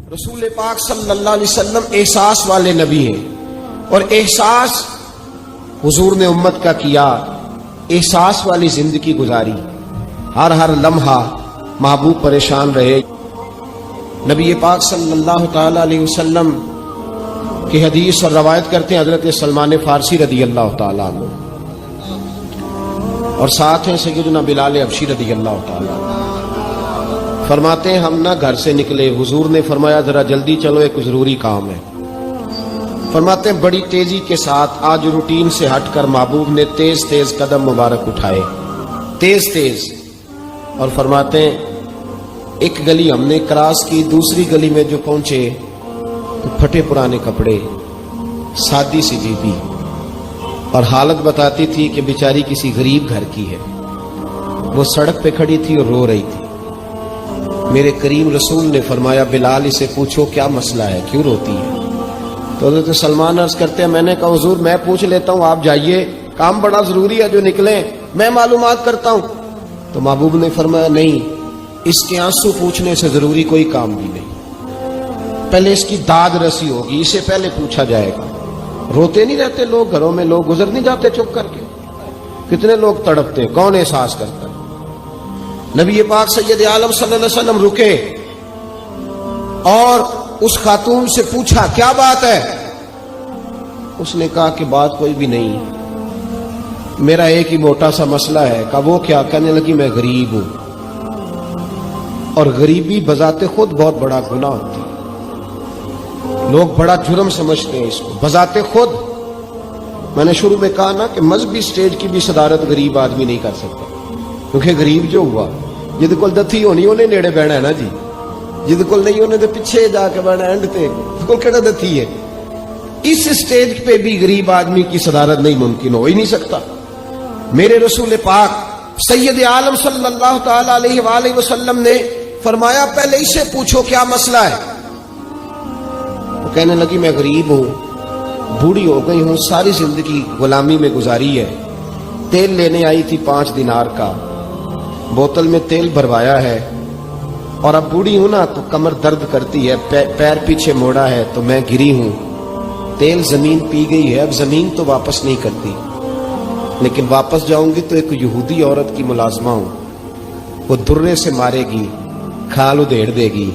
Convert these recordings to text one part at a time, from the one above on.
رسول پاک صلی اللہ علیہ وسلم احساس والے نبی ہیں، اور احساس حضور نے امت کا کیا، احساس والی زندگی گزاری، ہر لمحہ محبوب پریشان رہے۔ نبی پاک صلی اللہ تعالی علیہ وسلم کی حدیث اور روایت کرتے ہیں حضرت سلمان فارسی رضی اللہ تعالیٰ عنہ، اور ساتھ ہیں سیدنا بلال حبشی رضی اللہ تعالیٰ عنہ۔ فرماتے ہیں ہم نہ گھر سے نکلے، حضور نے فرمایا ذرا جلدی چلو، ایک ضروری کام ہے۔ فرماتے ہیں بڑی تیزی کے ساتھ آج روٹین سے ہٹ کر محبوب نے تیز تیز قدم مبارک اٹھائے، تیز، اور فرماتے ہیں ایک گلی ہم نے کراس کی، دوسری گلی میں جو پہنچے تو پھٹے پرانے کپڑے، سادی سی بیوی، اور حالت بتاتی تھی کہ بیچاری کسی غریب گھر کی ہے، وہ سڑک پہ کھڑی تھی اور رو رہی تھی۔ میرے کریم رسول نے فرمایا بلال اسے پوچھو کیا مسئلہ ہے، کیوں روتی ہے؟ تو حضرت سلمان عرض کرتے ہیں میں نے کہا حضور میں پوچھ لیتا ہوں، آپ جائیے، کام بڑا ضروری ہے جو نکلیں، میں معلومات کرتا ہوں۔ تو محبوب نے فرمایا نہیں، اس کے آنسو پوچھنے سے ضروری کوئی کام بھی نہیں، پہلے اس کی داد رسی ہوگی، اسے پہلے پوچھا جائے گا۔ روتے نہیں رہتے لوگ گھروں میں، لوگ گزر نہیں جاتے چپ کر کے، کتنے لوگ تڑپتے ہیں، کون احساس کرتا ہے؟ نبی پاک سید عالم صلی اللہ علیہ وسلم رکے اور اس خاتون سے پوچھا کیا بات ہے؟ اس نے کہا کہ بات کوئی بھی نہیں، میرا ایک ہی موٹا سا مسئلہ ہے۔ کہا وہ کیا؟ کہنے لگی میں غریب ہوں، اور غریبی بذات خود بہت بڑا گناہ ہوتی ہے، لوگ بڑا جرم سمجھتے ہیں اس کو بذات خود۔ میں نے شروع میں کہا نا کہ مذہبی سٹیج کی بھی صدارت غریب آدمی نہیں کر سکتا، کیونکہ غریب جو ہوا جد کول دتھی ہونی انہیں نیڑے بہنا ہے نا جی، جد کول نہیں انہیں تو پیچھے جا کے بہنا اینڈ تے کول کہڑا دتھی ہے۔ اس سٹیج پہ بھی غریب آدمی کی صدارت نہیں ممکن ہو ہی نہیں سکتا۔ میرے رسول پاک سید عالم صلی اللہ تعالی علیہ وآلہ وسلم نے فرمایا پہلے اسے پوچھو کیا مسئلہ ہے۔ وہ کہنے لگی میں غریب ہوں، بوڑھی ہو گئی ہوں، ساری زندگی غلامی میں گزاری ہے، تیل لینے آئی تھی 5 دینار کا، بوتل میں تیل بھروایا ہے، اور اب بوڑھی ہوں نا تو کمر درد کرتی ہے، پیر پیچھے موڑا ہے تو میں گری ہوں، تیل زمین پی گئی ہے، اب زمین تو واپس نہیں کرتی، لیکن واپس جاؤں گی تو ایک یہودی عورت کی ملازمہ ہوں، وہ درے سے مارے گی، کھال ادھیڑ دے گی،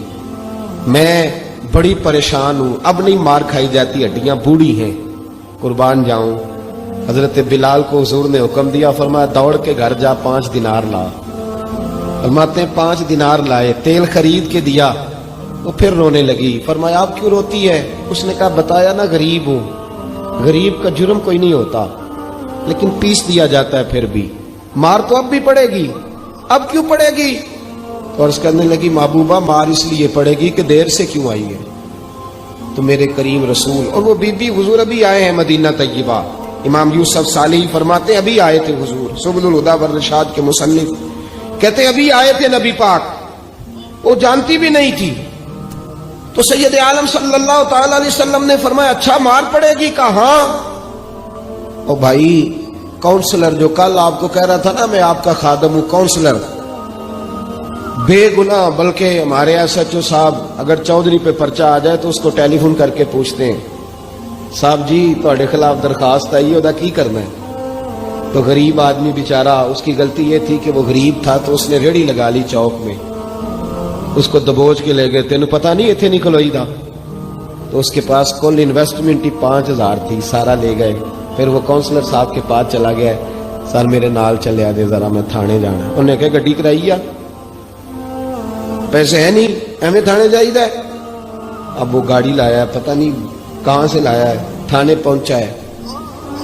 میں بڑی پریشان ہوں، اب نہیں مار کھائی جاتی، ہڈیاں بوڑھی ہیں، قربان جاؤں۔ حضرت بلال کو حضور نے حکم دیا، فرمایا دوڑ کے گھر جا 5 دینار لا۔ فرماتے ہیں 5 دینار لائے، تیل خرید کے دیا، وہ پھر رونے لگی۔ فرمایا آپ کیوں روتی ہے؟ اس نے کہا بتایا نا غریب ہوں، غریب کا جرم کوئی نہیں ہوتا، لیکن پیس دیا جاتا ہے، پھر بھی مار تو اب بھی پڑے گی، اب کیوں پڑے گی؟ اور اس کہنے لگی محبوبہ مار اس لیے پڑے گی کہ دیر سے کیوں آئی ہے۔ تو میرے کریم رسول اور وہ بی بی حضور ابھی آئے ہیں مدینہ طیبہ، امام یوسف صالحی فرماتے ابھی آئے تھے حضور، سبل الہدی والرشاد کے مصنف کہتے ابھی آئے تھے نبی پاک، وہ جانتی بھی نہیں تھی۔ تو سید عالم صلی اللہ تعالی علیہ وسلم نے فرمایا اچھا مار پڑے گی؟ کہا ہاں۔ او بھائی کونسلر جو کل آپ کو کہہ رہا تھا نا میں آپ کا خادم ہوں، کونسلر بے گناہ، بلکہ ہمارے SHO صاحب اگر چودھری پہ پرچہ آ جائے تو اس کو ٹیلی فون کر کے پوچھتے ہیں صاحب جی تہاڈے خلاف درخواست آئی ہے، کی کرنا ہے؟ تو غریب آدمی بیچارہ، اس کی غلطی یہ تھی کہ وہ غریب تھا تو اس نے ریڑھی لگا لی چوک میں، اس کو دبوچ کے لے گئے، تینوں پتا نہیں ایتھے نہیں کھلوئی دا، تو اس کے پاس کل انویسٹمنٹ ہی 5000 تھی، سارا لے گئے۔ پھر وہ کونسلر صاحب کے پاس چلا گیا، سر میرے نال چلے آ دے ذرا میں تھانے جانا۔ انہوں نے کہا گڈی کرائی آ، پیسے ہیں نہیں ایویں تھانے جائیدا ہے۔ اب وہ گاڑی لایا ہے، پتہ نہیں کہاں سے لایا ہے، تھانے پہنچا ہے،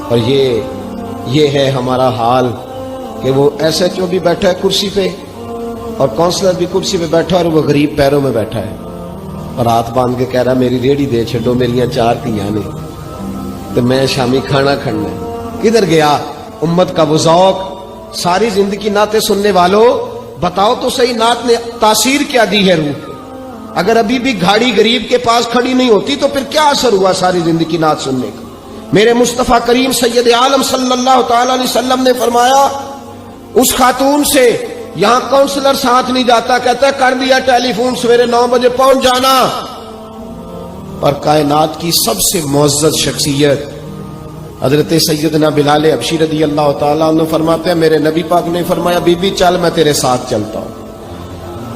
اور یہ ہے ہمارا حال کہ وہ SHO بھی بیٹھا ہے کرسی پہ اور کونسلر بھی کرسی پہ بیٹھا، اور وہ غریب پیروں میں بیٹھا ہے اور ہاتھ باندھ کے کہہ رہا میری ریڑھی دے چھڈو، میریاں 4 دھیاں نے تو میں شامی کھانا کھڑنا ہے۔ کدھر گیا امت کا وہ ذوق؟ ساری زندگی نعتیں سننے والوں بتاؤ تو صحیح نعت نے تاثیر کیا دی ہے روح؟ اگر ابھی بھی گھاڑی غریب کے پاس کھڑی نہیں ہوتی تو پھر کیا اثر ہوا ساری زندگی نعت سننے کا؟ میرے مصطفیٰ کریم سید عالم صلی اللہ تعالی علیہ وسلم نے فرمایا اس خاتون سے یہاں کونسلر ساتھ نہیں جاتا، کہتا ہے کر دیا ٹیلی فون، سویرے 9 بجے پہنچ جانا، اور کائنات کی سب سے معزز شخصیت حضرت سیدنا بلال حبشی رضی اللہ تعالیٰ عنہ فرماتے ہیں میرے نبی پاک نے فرمایا بی بی چل میں تیرے ساتھ چلتا ہوں.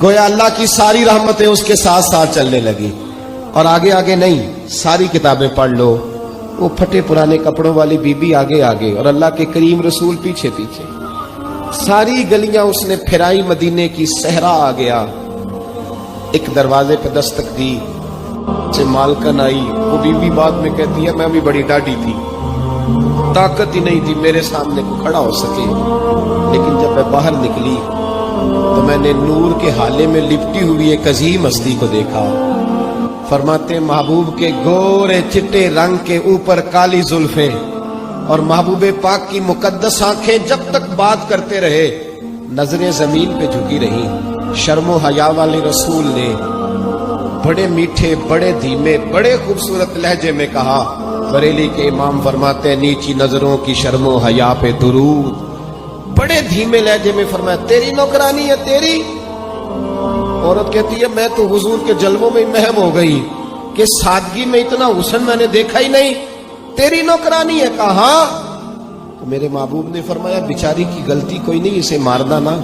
گویا اللہ کی ساری رحمتیں اس کے ساتھ ساتھ چلنے لگی. اور آگے آگے نہیں، ساری کتابیں پڑھ لو، وہ پھٹے پرانے کپڑوں والی بی بی آگے آگے اور اللہ کے کریم رسول پیچھے پیچھے. ساری گلیاں اس نے پھرائی، مدینے کی صحرا آ گیا. ایک دروازے پہ دستک دی سے مالکن آئی. وہ بی بی بعد میں کہتی ہے میں بھی بڑی ڈاڈی تھی، طاقت ہی نہیں تھی میرے سامنے کو کھڑا ہو سکے، لیکن جب میں باہر نکلی تو میں نے نور کے حالے میں لپٹی ہوئی ایک عظیم ہستی کو دیکھا. فرماتے محبوب کے گورے چٹے رنگ کے اوپر کالی زلفیں اور محبوب پاک کی مقدس آنکھیں جب تک بات کرتے رہے نظریں زمین پہ جھکی رہی. شرم و حیا والے رسول نے بڑے میٹھے، بڑے دھیمے، بڑے خوبصورت لہجے میں کہا. بریلی کے امام فرماتے ہیں نیچی نظروں کی شرم و حیا پہ درود. بڑے دھیمے لہجے میں فرمایا تیری نوکرانی ہے تیری. عورت کہتی ہے میں تو حضور کے جلووں میں محو ہو گئی کہ سادگی میں اتنا حسن میں نے دیکھا ہی نہیں، تیری نوکرانی ہے. کہا تو میرے محبوب نے فرمایا بیچاری کی غلطی کوئی نہیں، اسے مارنا نا،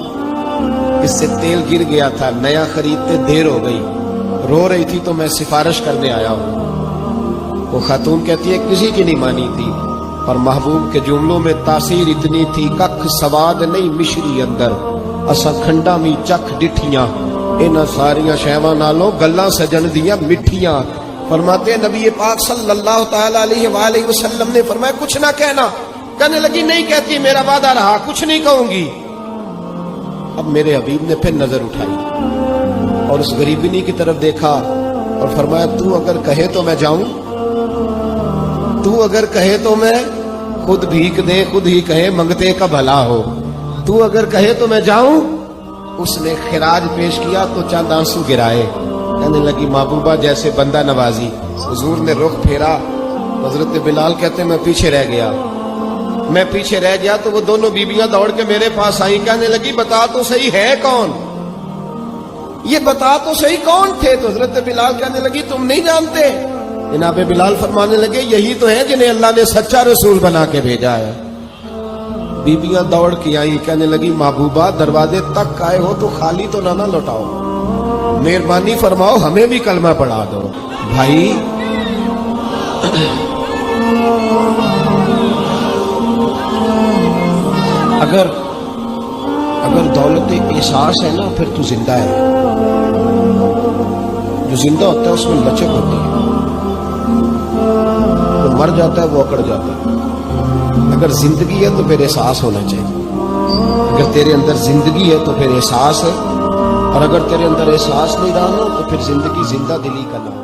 اس سے تیل گر گیا تھا، نیا خریدتے دیر ہو گئی، رو رہی تھی تو میں سفارش کرنے آیا ہوں. وہ خاتون کہتی ہے کسی کی نہیں مانی تھی. اور محبوب کے جملوں میں تاثیر اتنی تھی ککھ سواد نہیں مشری اندر اسا کھنڈا می چکھ ڈٹھیاں انہاں ساریاں شیواں نالوں گلاں سجن دیاں مٹھیاں. فرماتے ہیں نبی پاک صلی اللہ تعالی علیہ وآلہ وسلم نے فرمایا کچھ نہ کہنا. کہنے لگی نہیں کہتی، میرا وعدہ رہا کچھ نہیں کہوں گی. اب میرے حبیب نے پھر نظر اٹھائی اور اس غریبنی کی طرف دیکھا اور فرمایا تو اگر کہے تو میں جاؤں، تو اگر کہے تو میں خود بھیک دے، خود ہی کہے منگتے کا بھلا ہو، تو اگر کہے تو میں جاؤں. اس نے خراج پیش کیا تو چند آنسو گرائے. کہنے لگی محبوبہ جیسے بندہ نوازی. حضور نے رخ پھیرا. حضرت بلال کہتے میں پیچھے رہ گیا تو وہ دونوں بیویاں دوڑ کے میرے پاس آئیں. کہنے لگی بتا تو صحیح ہے کون، یہ بتا تو صحیح کون تھے. تو حضرت بلال کہنے لگی تم نہیں جانتے. جناب بلال فرمانے لگے یہی تو ہیں جنہیں اللہ نے سچا رسول بنا کے بھیجا ہے. بیبیاں دوڑ کے آئی. کہنے لگی محبوبہ دروازے تک آئے ہو تو خالی تو نہ لوٹاؤ، مہربانی فرماؤ ہمیں بھی کلمہ پڑھا دو. بھائی اگر دولت احساس ہے نا پھر تو زندہ ہے. جو زندہ ہوتا ہے اس میں لچک ہوتی ہے، جو مر جاتا ہے وہ اکڑ جاتا ہے. اگر زندگی ہے تو پھر احساس ہونا چاہیے. اگر تیرے اندر زندگی ہے تو پھر احساس ہے، اور اگر تیرے اندر احساس نہیں رہا تو پھر زندگی زندہ دلی کا نام.